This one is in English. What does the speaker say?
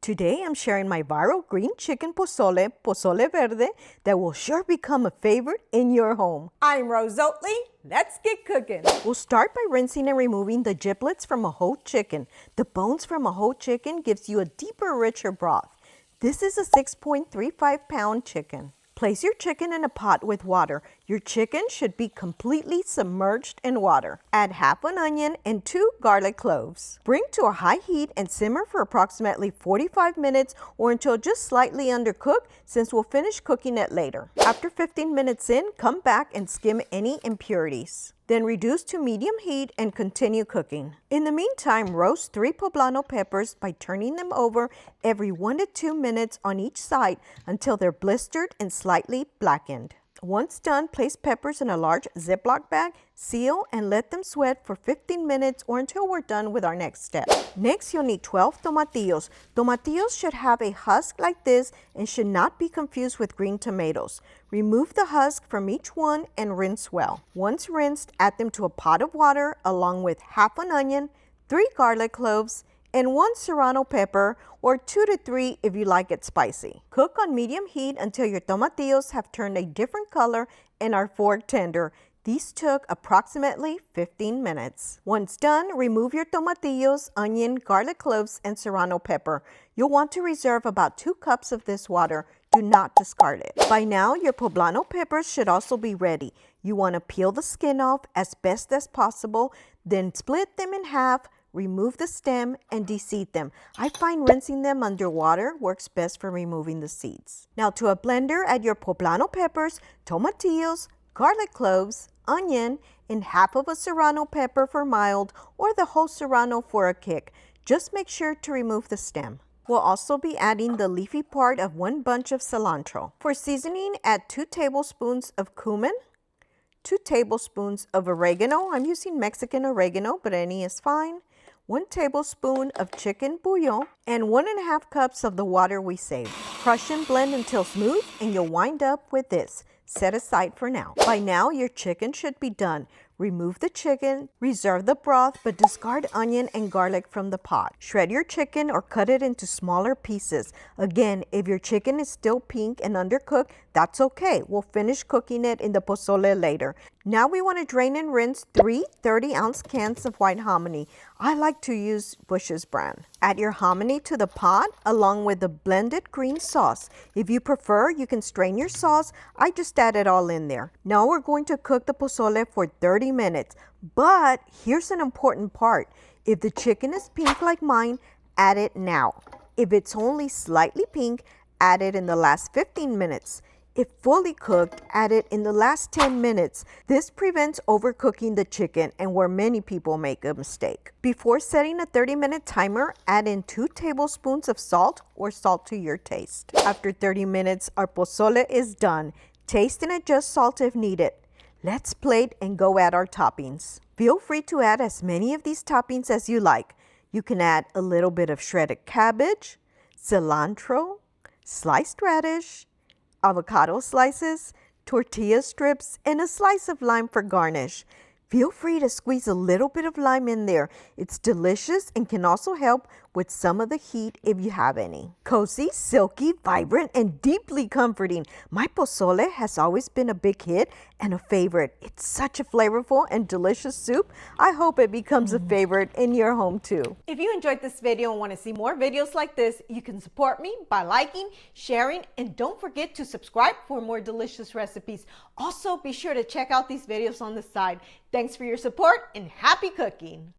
Today I'm sharing my viral green chicken pozole, Pozole Verde, that will sure become a favorite in your home. I'm Rose Oatley. Let's get cooking. We'll start by rinsing and removing the giblets from a whole chicken. The bones from a whole chicken gives you a deeper, richer broth. This is a 6.35-pound chicken. Place your chicken in a pot with water. Your chicken should be completely submerged in water. Add half an onion and 2 garlic cloves. Bring to a high heat and simmer for approximately 45 minutes or until just slightly undercooked, since we'll finish cooking it later. After 15 minutes in, come back and skim any impurities. Then reduce to medium heat and continue cooking. In the meantime, roast 3 poblano peppers by turning them over every 1 to 2 minutes on each side until they're blistered and slightly blackened. Once done, place peppers in a large Ziploc bag, seal, and let them sweat for 15 minutes or until we're done with our next step. Next, you'll need 12 tomatillos. Tomatillos should have a husk like this and should not be confused with green tomatoes. Remove the husk from each one and rinse well. Once rinsed, add them to a pot of water along with half an onion, 3 garlic cloves, and 1 serrano pepper, or 2 to 3 if you like it spicy. Cook on medium heat until your tomatillos have turned a different color and are fork tender. These took approximately 15 minutes. Once done, remove your tomatillos, onion, garlic cloves, and serrano pepper. You'll want to reserve about 2 cups of this water. Do not discard it. By now, your poblano peppers should also be ready. You want to peel the skin off as best as possible, then split them in half, remove the stem, and de-seed them. I find rinsing them under water works best for removing the seeds. Now to a blender, add your poblano peppers, tomatillos, garlic cloves, onion, and half of a serrano pepper for mild or the whole serrano for a kick. Just make sure to remove the stem. We'll also be adding the leafy part of 1 bunch of cilantro. For seasoning, add 2 tablespoons of cumin, 2 tablespoons of oregano. I'm using Mexican oregano, but any is fine. 1 tablespoon of chicken bouillon, and 1.5 cups of the water we saved. Crush and blend until smooth, and you'll wind up with this. Set aside for now. By now, your chicken should be done. Remove the chicken, reserve the broth, but discard onion and garlic from the pot. Shred your chicken or cut it into smaller pieces. Again, if your chicken is still pink and undercooked, that's okay. We'll finish cooking it in the pozole later. Now we want to drain and rinse 3 30-ounce cans of white hominy. I like to use Bush's brand. Add your hominy to the pot along with the blended green sauce. If you prefer, you can strain your sauce. I just add it all in there. Now we're going to cook the pozole for 30 minutes. But here's an important part. If the chicken is pink like mine, add it now. If it's only slightly pink, add it in the last 15 minutes. If fully cooked, add it in the last 10 minutes. This prevents overcooking the chicken and where many people make a mistake. Before setting a 30-minute timer, add in 2 tablespoons of salt or salt to your taste. After 30 minutes, our pozole is done. Taste and adjust salt if needed. Let's plate and go add our toppings. Feel free to add as many of these toppings as you like. You can add a little bit of shredded cabbage, cilantro, sliced radish, avocado slices, tortilla strips, and a slice of lime for garnish. Feel free to squeeze a little bit of lime in there. It's delicious and can also help with some of the heat if you have any. Cozy, silky, vibrant, and deeply comforting. My pozole has always been a big hit and a favorite. It's such a flavorful and delicious soup. I hope it becomes a favorite in your home too. If you enjoyed this video and want to see more videos like this, you can support me by liking, sharing, and don't forget to subscribe for more delicious recipes. Also, be sure to check out these videos on the side. Thanks for your support and happy cooking!